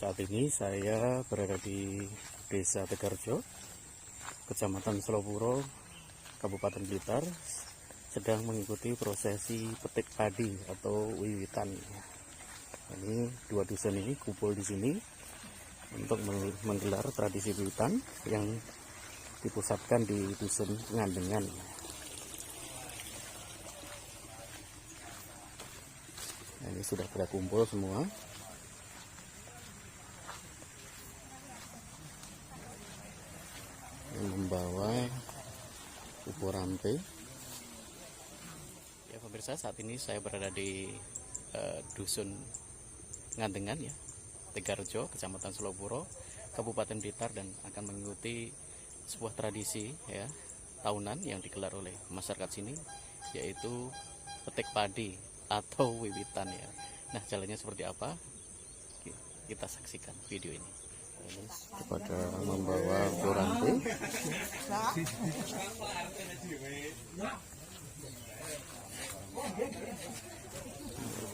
Saat ini saya berada di Desa Tegarjo, Kecamatan Selopuro, Kabupaten Blitar, sedang mengikuti prosesi petik padi atau wiwitan. Ini dua dusun ini kumpul di sini untuk menggelar tradisi wiwitan yang dipusatkan di dusun Ngandengan. Ini sudah pada kumpul semua. Membawa upo rampe. Ya pemirsa, saat ini saya berada di dusun Ngandengan ya, Tegarjo, Kecamatan Selopuro, Kabupaten Blitar, dan akan mengikuti sebuah tradisi ya tahunan yang digelar oleh masyarakat sini, yaitu petik padi atau wiwitan ya. Nah, jalannya seperti apa? Kita saksikan video ini. Kepada membawa rampe,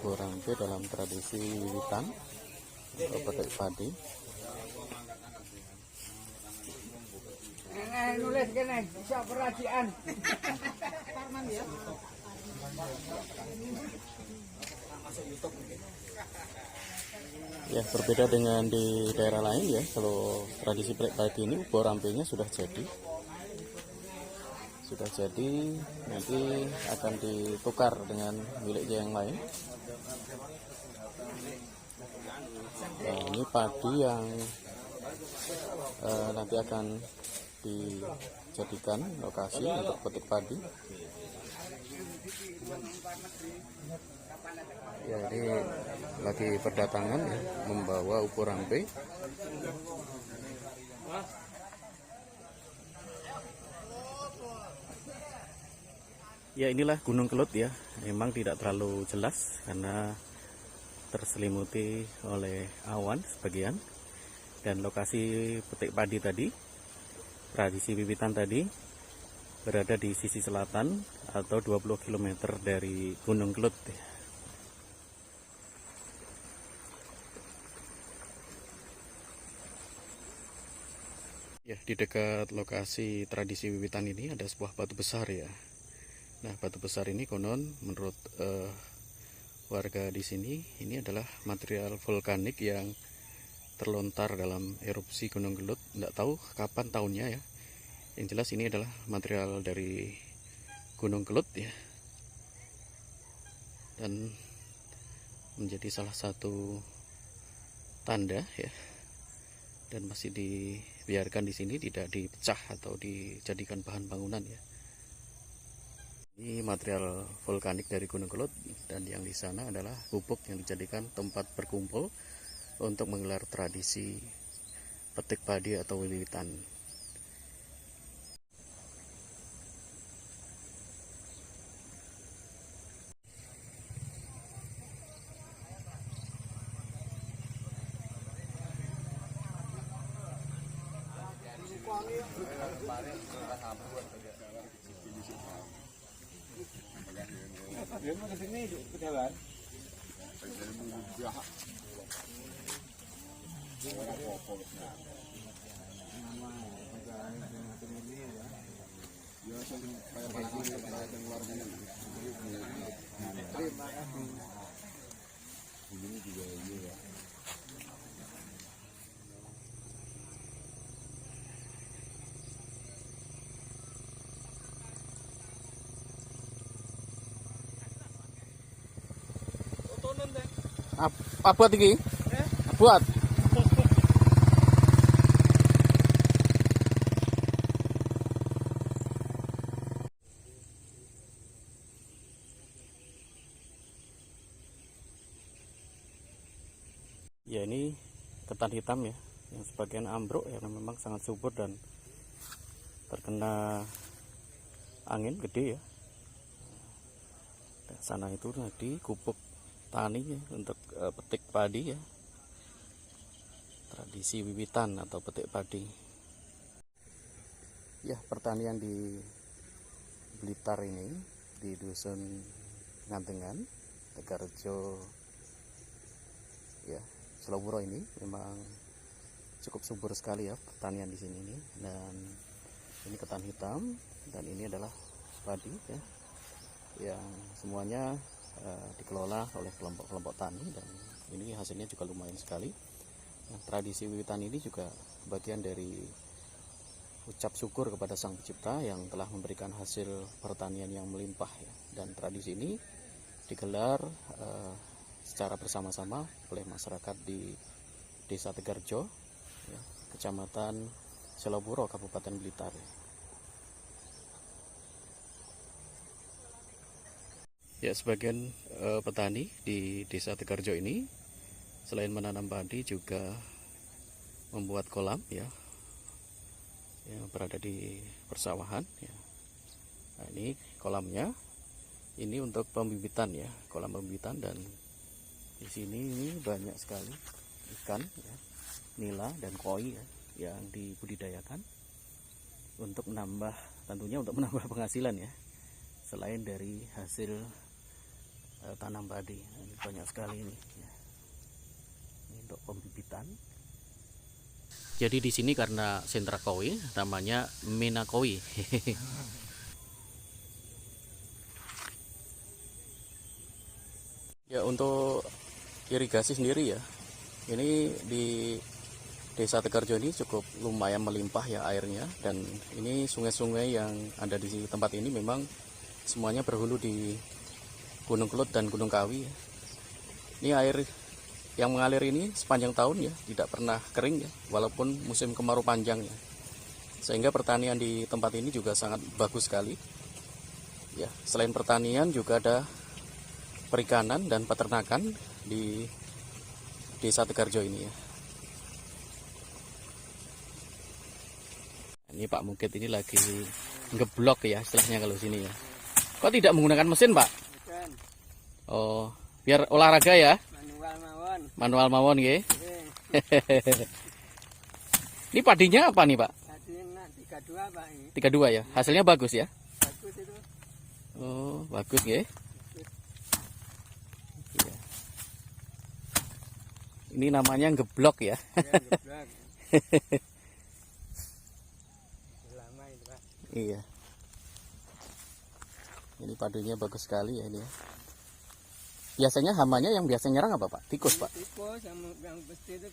rampe dalam tradisi wiwitan atau petik padi. Nulis kene bisa perhatian. Ya, berbeda dengan di daerah lain ya. Kalau tradisi petik padi ini upo rampenya sudah jadi, nanti akan ditukar dengan miliknya yang lain. Nah, ini padi yang nanti akan dijadikan lokasi untuk petik padi. Ya, ini lagi berdatangan ya, membawa upo rampe. Ya, inilah Gunung Kelut ya. Memang tidak terlalu jelas karena terselimuti oleh awan sebagian. Dan lokasi petik padi tadi, tradisi wiwitan tadi, berada di sisi selatan atau 20 km dari Gunung Kelut. Ya, di dekat lokasi tradisi wiwitan ini ada sebuah batu besar ya. Nah, batu besar ini konon menurut warga di sini ini adalah material vulkanik yang terlontar dalam erupsi Gunung Kelut. Tidak tahu kapan tahunnya ya. Yang jelas ini adalah material dari Gunung Kelut ya. Dan menjadi salah satu tanda ya. Dan masih dibiarkan di sini, tidak dipecah atau dijadikan bahan bangunan ya. Ini material vulkanik dari Gunung Kelut, dan yang di sana adalah gubuk yang dijadikan tempat berkumpul untuk menggelar tradisi petik padi atau wiwitan. Apa buat ini? Buat. Ya, ini ketan hitam ya, yang sebagian ambruk ya, memang sangat subur dan terkena angin gede ya. Dan sana itu tadi gubuk tani ya, untuk petik padi ya, tradisi wiwitan atau petik padi ya. Pertanian di Blitar ini, di dusun Ngandengan, Tegarjo ya, Selowuro ini memang cukup subur sekali ya pertanian di sini ini. Dan ini ketan hitam dan ini adalah padi ya, yang semuanya dikelola oleh kelompok-kelompok tani, dan ini hasilnya juga lumayan sekali. Nah, tradisi wiwitan ini juga bagian dari ucap syukur kepada Sang Pencipta yang telah memberikan hasil pertanian yang melimpah ya. Dan tradisi ini digelar secara bersama-sama oleh masyarakat di Desa Tegarjo ya, Kecamatan Selowuro, Kabupaten Blitar ya. Ya, sebagian petani di Desa Tegarjo ini selain menanam padi juga membuat kolam ya, yang berada di persawahan ya. Nah, ini kolamnya, ini untuk pembibitan ya, kolam pembibitan. Dan di sini ini banyak sekali ikan ya, nila dan koi ya, yang dibudidayakan untuk menambah, tentunya untuk menambah penghasilan ya, selain dari hasil tanam padi. Nah, ini banyak sekali ini ya. Ini untuk pembibitan. Jadi di sini karena sentra koi namanya Mena Koi. Ya, untuk irigasi sendiri ya, ini di Desa Tegarjo ini cukup lumayan melimpah ya airnya. Dan ini sungai-sungai yang ada di tempat ini memang semuanya berhulu di Gunung Kelut dan Gunung Kawi ya. Ini air yang mengalir ini sepanjang tahun ya, tidak pernah kering ya, walaupun musim kemarau panjang ya. Sehingga pertanian di tempat ini juga sangat bagus sekali ya. Selain pertanian juga ada perikanan dan peternakan di Desa Tegarjo ini ya. Ini Pak Mukit ini lagi ngeblok ya istilahnya kalau sini ya. Kok tidak menggunakan mesin, Pak? Bukan. Oh, biar olahraga ya. Manual mawon. Manual mawon nggih. Nggih. Ini padinya apa nih, Pak? Tadi nak 32 Pak ini. 32 ya. Hasilnya bagus ya. Bagus itu. Oh, bagus nggih. Iya. Ini namanya ngeblok ya. Ya, geblak. Lama itu Pak. Iya. Ini padunya bagus sekali ya ini ya. Biasanya hamanya yang biasa nyerang apa, Pak? Tikus, Pak? Tikus yang pasti itu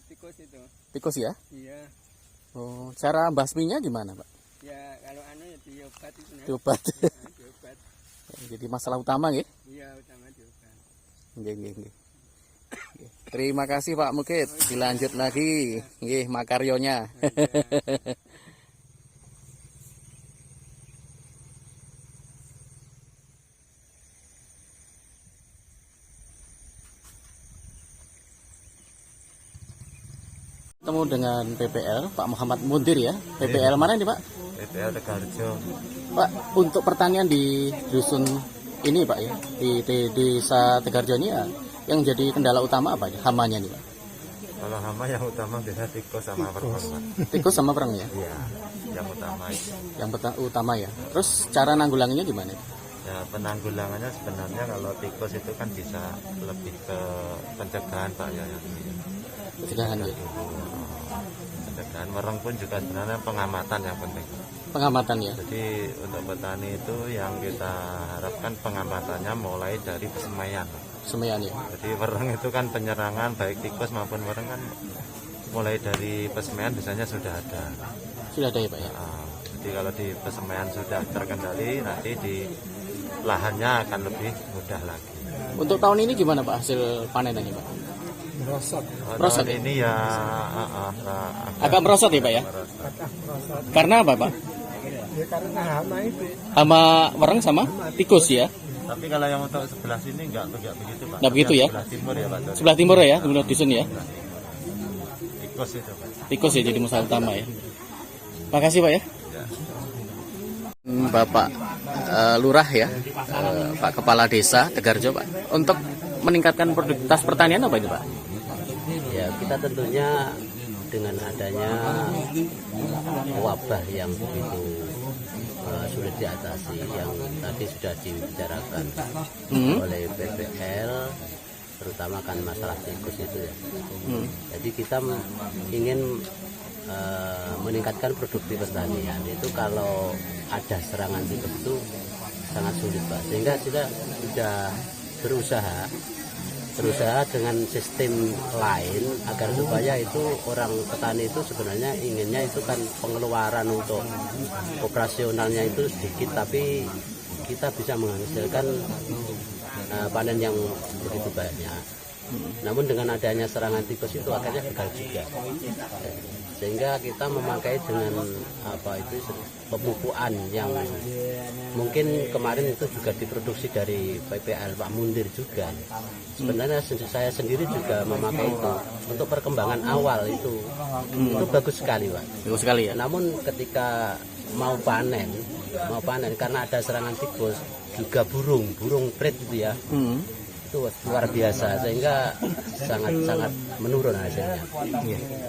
tikus itu. Tikus ya? Iya. Oh, cara basminya gimana, Pak? Ya kalau anu ya diobat itu. Diobat. Ya, diobat. Jadi masalah utama nggih. Iya, utama diobat. Nggih, nggih, nggih. Terima kasih Pak Mukit. Dilanjut lagi nggih makaryonya. Ketemu dengan PPL Pak Muhammad Muntir ya. PPL mana ini, Pak? PPL Tegarjo. Pak, untuk pertanian di dusun ini Pak ya, di Desa Tegarjo ini ya, yang jadi kendala utama apa ya? Hamanya nih, Pak? Kalau hama yang utama biasa tikus sama perang. Tikus sama perang ya? Iya, yang utama itu. Yang utama ya. Terus cara nanggulanginya gimana? Ya, penanggulangannya sebenarnya kalau tikus itu kan bisa lebih ke pencegahan Pak ya. Pencegahan ya. Pencegahan, mereng pun juga sebenarnya pengamatan yang penting. Pengamatan ya. Jadi untuk petani itu yang kita harapkan pengamatannya mulai dari pesemaian. Semaian ya. Jadi mereng itu kan penyerangan baik tikus maupun mereng kan mulai dari pesemaian biasanya sudah ada. Sudah ada ya Pak ya. Jadi kalau di pesemaian sudah terkendali, nanti di lahannya akan lebih mudah lagi. Untuk tahun ini gimana Pak hasil panenannya Pak? Merosot. Merosot Tahun ya? ini ya Agak merosot ya Pak ya? merosot. Karena apa Pak? Ya karena hama itu. Hama mereng sama tikus ya? Tapi kalau yang untuk sebelah sini enggak begitu Pak. Nggak begitu ya? Sebelah timur ya Pak. Sebelah timur ya, menurut dusun ya? Tikus itu Pak. Tikus ya jadi masalah utama ya. Makasih Pak ya. Ya. Bapak Lurah ya, Pak Kepala Desa Tegarjo Pak. Untuk meningkatkan produktivitas pertanian apa itu Pak? Ya, kita tentunya dengan adanya wabah yang begitu sulit diatasi, yang tadi sudah dibicarakan oleh PPL, terutama kan masalah tikus itu ya. Jadi kita ingin meningkatkan produksi pertanian. Itu kalau ada serangan tikus itu sangat sulit Pak, sehingga kita sudah berusaha dengan sistem lain agar supaya itu orang petani itu sebenarnya inginnya itu kan pengeluaran untuk operasionalnya itu sedikit, tapi kita bisa menghasilkan panen yang begitu banyak. Namun dengan adanya serangan tikus itu akhirnya gagal juga, sehingga kita memakai dengan pemupukan yang mungkin kemarin itu juga diproduksi dari PPL Pak Mundir juga. Sebenarnya saya sendiri juga memakai itu untuk perkembangan awal itu bagus sekali Pak. Bagus sekali ya. Namun ketika mau panen karena ada serangan tikus, juga burung prit gitu ya. Itu luar biasa, sehingga sangat menurun hasilnya.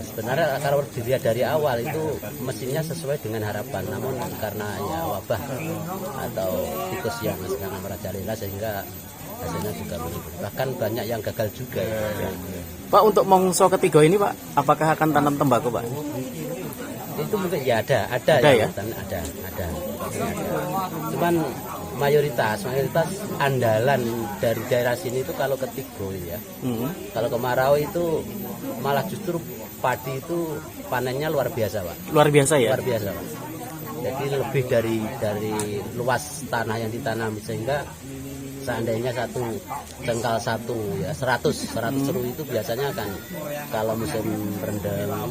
Sebenarnya kalau dilihat dari awal itu mesinnya sesuai dengan harapan, namun karena ya wabah atau tikus yang sangat merajalela sehingga hasilnya juga menurun. Bahkan banyak yang gagal juga ya. Pak, untuk mongso ketiga ini Pak, apakah akan tanam tembakau Pak? Itu mungkin ya ada ya? Ada. Cuman mayoritas andalan dari daerah sini itu kalau ketiga ya. Kalau kemarau itu malah justru padi itu panennya luar biasa Pak. Luar biasa ya? Luar biasa Pak. Jadi lebih dari luas tanah yang ditanam, sehingga seandainya jengkal satu ya 100 seru itu biasanya kan kalau musim rendang,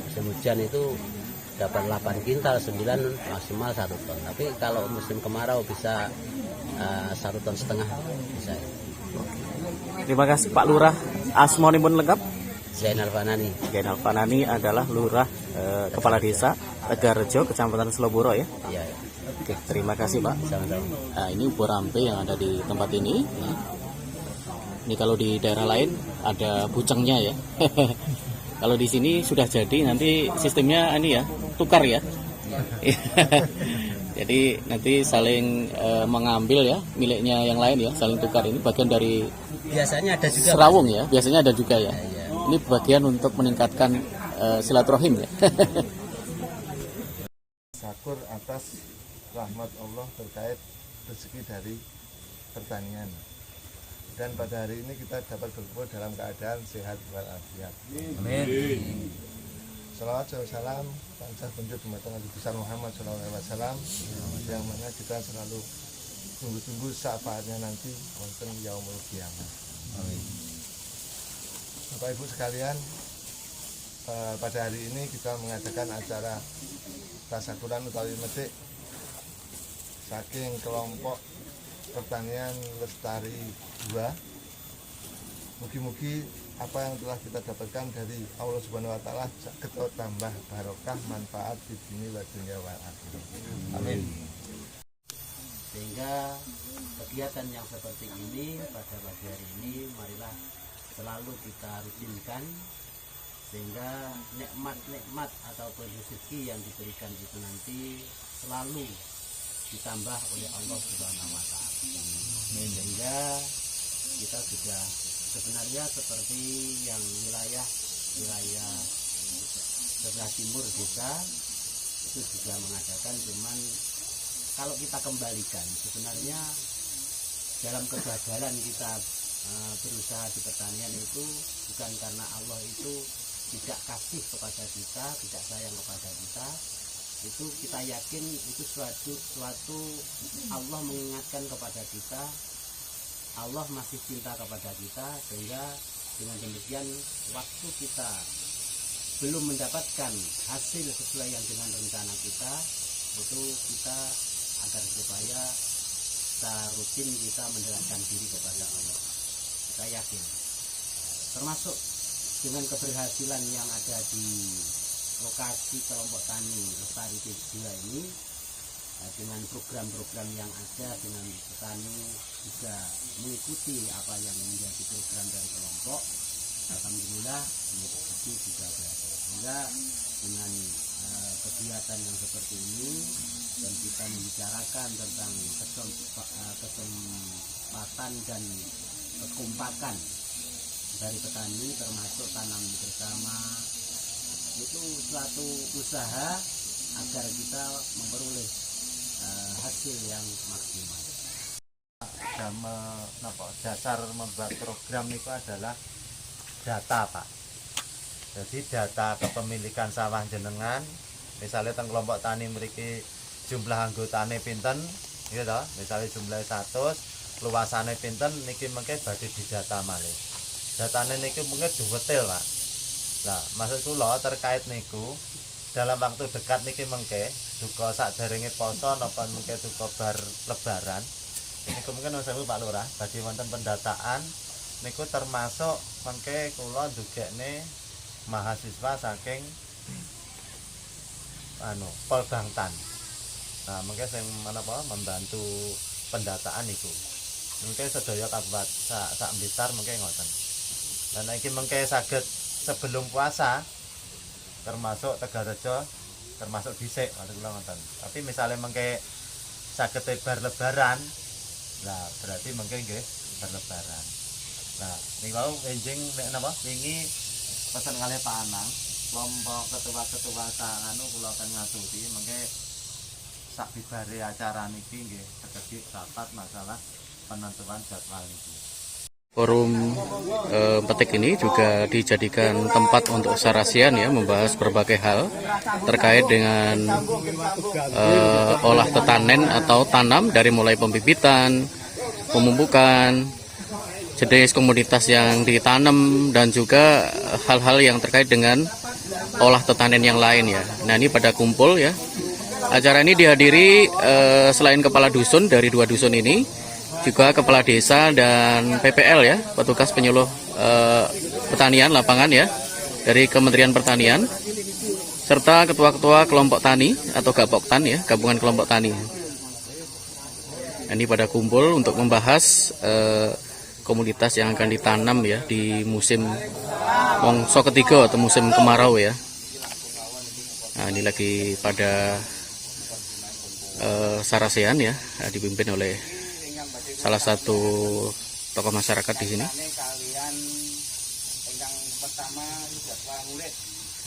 musim hujan itu dapat 8 kintal, 9 maksimal 1 ton. Tapi kalau musim kemarau bisa 1,5 ton bisa. Terima kasih Pak Lurah. Asmonipun lengkap? Zainal Fanani. Zainal Fanani adalah Lurah Kepala Desa Tegarrejo, Kecamatan Seloburo ya. Iya. Oke, terima kasih Pak. Sama-sama. Nah, ini borampe yang ada di tempat ini. Ini kalau di daerah lain ada bucengnya ya. Kalau di sini sudah jadi, nanti sistemnya ini ya, tukar ya. Jadi nanti saling mengambil ya, miliknya yang lain ya, saling tukar. Ini bagian dari Biasanya ada juga serawung ya, biasanya ada juga ya. Iya. Ini bagian untuk meningkatkan silaturahim ya. Syukur atas rahmat Allah terkait rezeki dari pertanian. Dan pada hari ini kita dapat berkumpul dalam keadaan sehat walafiat. Amin. Salawat dan salam tansah kunjung dumateng Nabi besar Muhammad SAW, yang mana kita selalu tunggu-tunggu syafaatnya nanti wonten yaumul qiyamah. Amin. Bapak Ibu sekalian, pada hari ini kita mengadakan acara tasyakuran utawi metik saking kelompok pertanian lestari 2. Mugi-mugi apa yang telah kita dapatkan dari Allah Subhanahu wa taala saged tambah barokah manfaat di sini wa dunya wal akhirah. Amin. Sehingga kegiatan yang seperti ini pada pagi hari ini marilah selalu kita rutinkan, sehingga nikmat-nikmat ataupun rezeki yang diberikan itu nanti selalu ditambah oleh Allah Subhanahu wa taala. Sehingga kita juga sebenarnya seperti yang wilayah sebelah timur desa itu juga mengadakan, cuman kalau kita kembalikan sebenarnya dalam kegagalan kita berusaha di pertanian itu bukan karena Allah itu tidak kasih kepada kita, tidak sayang kepada kita. Itu kita yakin itu suatu Allah mengingatkan kepada kita, Allah masih cinta kepada kita, sehingga dengan demikian waktu kita belum mendapatkan hasil sesuai yang dengan rencana kita, itu kita agar supaya kita rutin kita mendekatkan diri kepada Allah. Kita yakin, termasuk dengan keberhasilan yang ada di lokasi kelompok tani lestari 2 ini, dengan program-program yang ada, dengan petani juga mengikuti apa yang menjadi program dari kelompok, alhamdulillah rezeki juga berada. Sehingga dengan kegiatan yang seperti ini dan kita membicarakan tentang kesempatan dan kekompakan dari petani, termasuk tanam bersama. Itu suatu usaha agar kita memperoleh hasil yang maksimal. Dasar membuat program itu adalah data, Pak. Jadi data kepemilikan sawah jenengan, misalnya teng kelompok tani mriki jumlah anggotane pinten, gitu toh. Misalnya jumlah 100, luasane pinten, niki mengke badhe didata malih. Datane niki mungkin detail, Pak. Nah, maksud kula terkait niku dalam waktu dekat niki mengke duka sakderenge poso napa mengke duka bar lebaran. Niku mungkin sewu Pak Lurah, bagi wonten pendataan niku termasuk mengke kula ndugekne mahasiswa saking Pol Bangtan. Nah, mengke sing menapa membantu pendataan niku. Mungkin sedaya kabupaten sak Blitar mengke ngoten. Dan iki mengke saged sebelum puasa termasuk Tegalrejo termasuk dhisik kula ngoten. Tapi misalnya mengke saged bar lebaran, nah berarti mungkin nggih berlebaran. Nah, niku enjing nek napa wingi pesen kalih Pak Anang, kelompok ketua-ketua anu kula akan ngaturi mengke sak bibare acara niki nggih tegesi rapat masalah penentuan jadwal niki. Forum petik ini juga dijadikan tempat untuk sarasian ya, membahas berbagai hal terkait dengan olah tetanen atau tanam dari mulai pembibitan, pemupukan, jenis komoditas yang ditanam dan juga hal-hal yang terkait dengan olah tetanen yang lain ya. Nah, ini pada kumpul ya. Acara ini dihadiri selain kepala dusun dari 2 dusun ini, juga kepala desa dan PPL ya, petugas penyuluh pertanian lapangan ya, dari Kementerian Pertanian, serta ketua-ketua kelompok tani atau Gapoktan ya, gabungan kelompok tani. Ini pada kumpul untuk membahas komoditas yang akan ditanam ya di musim mongso ketiga atau musim kemarau ya. Nah, ini lagi pada sarasean ya, dipimpin oleh salah satu tokoh masyarakat di sini.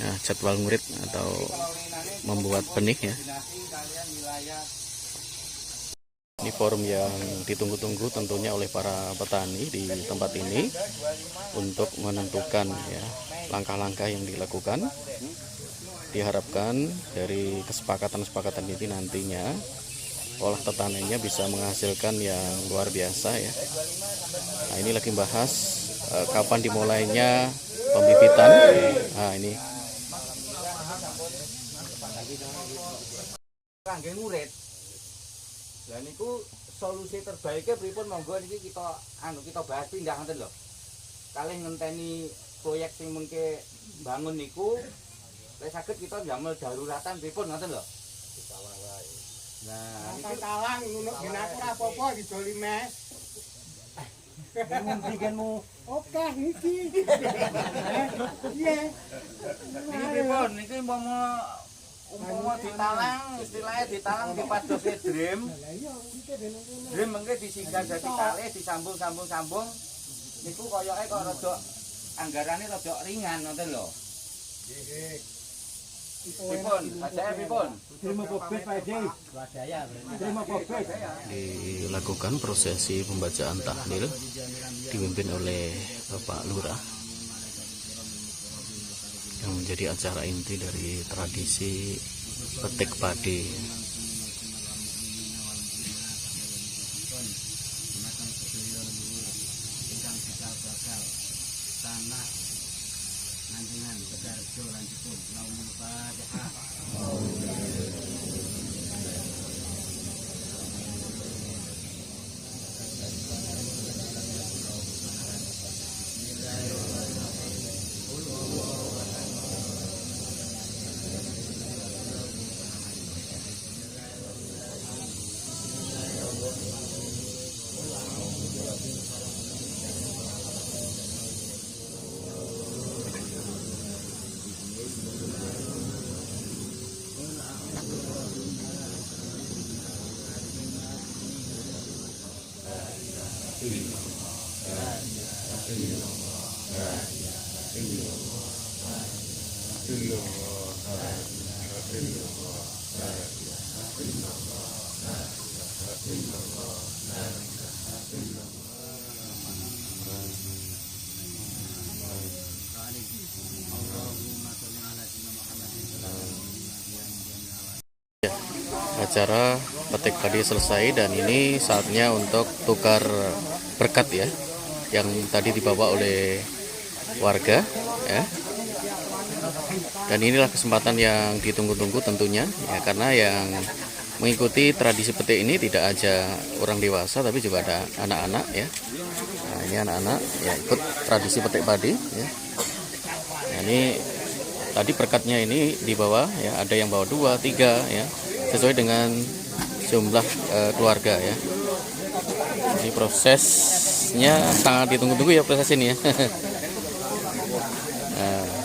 Nah, jadwal ngurit atau membuat benih ya. Ini forum yang ditunggu-tunggu tentunya oleh para petani di tempat ini untuk menentukan ya langkah-langkah yang dilakukan. Diharapkan dari kesepakatan-kesepakatan ini nantinya olah tetanennya bisa menghasilkan yang luar biasa ya. Nah, ini lagi bahas kapan dimulainya pembibitan. Nah, ini kangge ngurit. Lah niku solusi terbaiknya pripun monggo niki kita bahas pindah ngoten lho. Kalih ngenteni proyek sing mengke bangun niku lek saged kita ndamel daruratan pripun ngoten lho. Nah, Niki talang ngono genak ora apa-apa didoli mes. mungkinmu Oke niki. Iya. niki pripun niki umpama ditalang istilahnya ditalang dipadose drim. Drim mengke disinggal dadi kalih disambung niku koyoke kok rada anggarane rada ringan ngoten lho. Nggih. Pripun? Sajake pripun? Terima bobet Pak Dei. Terima bobet. dilakukan prosesi pembacaan tahlil dipimpin oleh Bapak Lurah yang menjadi acara inti dari tradisi petik padi. Acara petik padi selesai dan ini saatnya untuk tukar berkat ya, yang tadi dibawa oleh warga ya. Dan inilah kesempatan yang ditunggu-tunggu tentunya ya, karena yang mengikuti tradisi petik ini tidak aja orang dewasa tapi juga ada anak-anak ya. Nah, ini anak-anak ya ikut tradisi petik padi ya. Nah, ini tadi berkatnya ini dibawa ya, ada yang bawa 2, 3 ya, sesuai dengan jumlah keluarga ya. Ini prosesnya sangat ditunggu-tunggu ya, proses ini ya. Nah.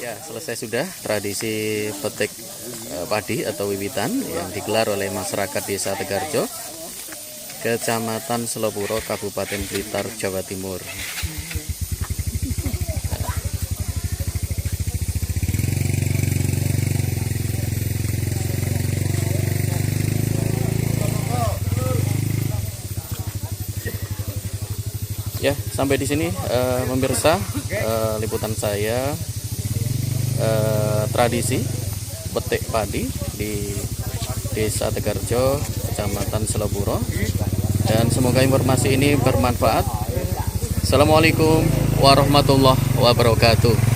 Ya, selesai sudah tradisi petik padi atau wiwitan yang digelar oleh masyarakat Desa Tegarjo, Kecamatan Selopuro, Kabupaten Blitar, Jawa Timur. Ya, sampai di sini pemirsa liputan saya tradisi petik padi di Desa Tegarjo, Kecamatan Selopuro. Dan semoga informasi ini bermanfaat. Assalamualaikum warahmatullahi wabarakatuh.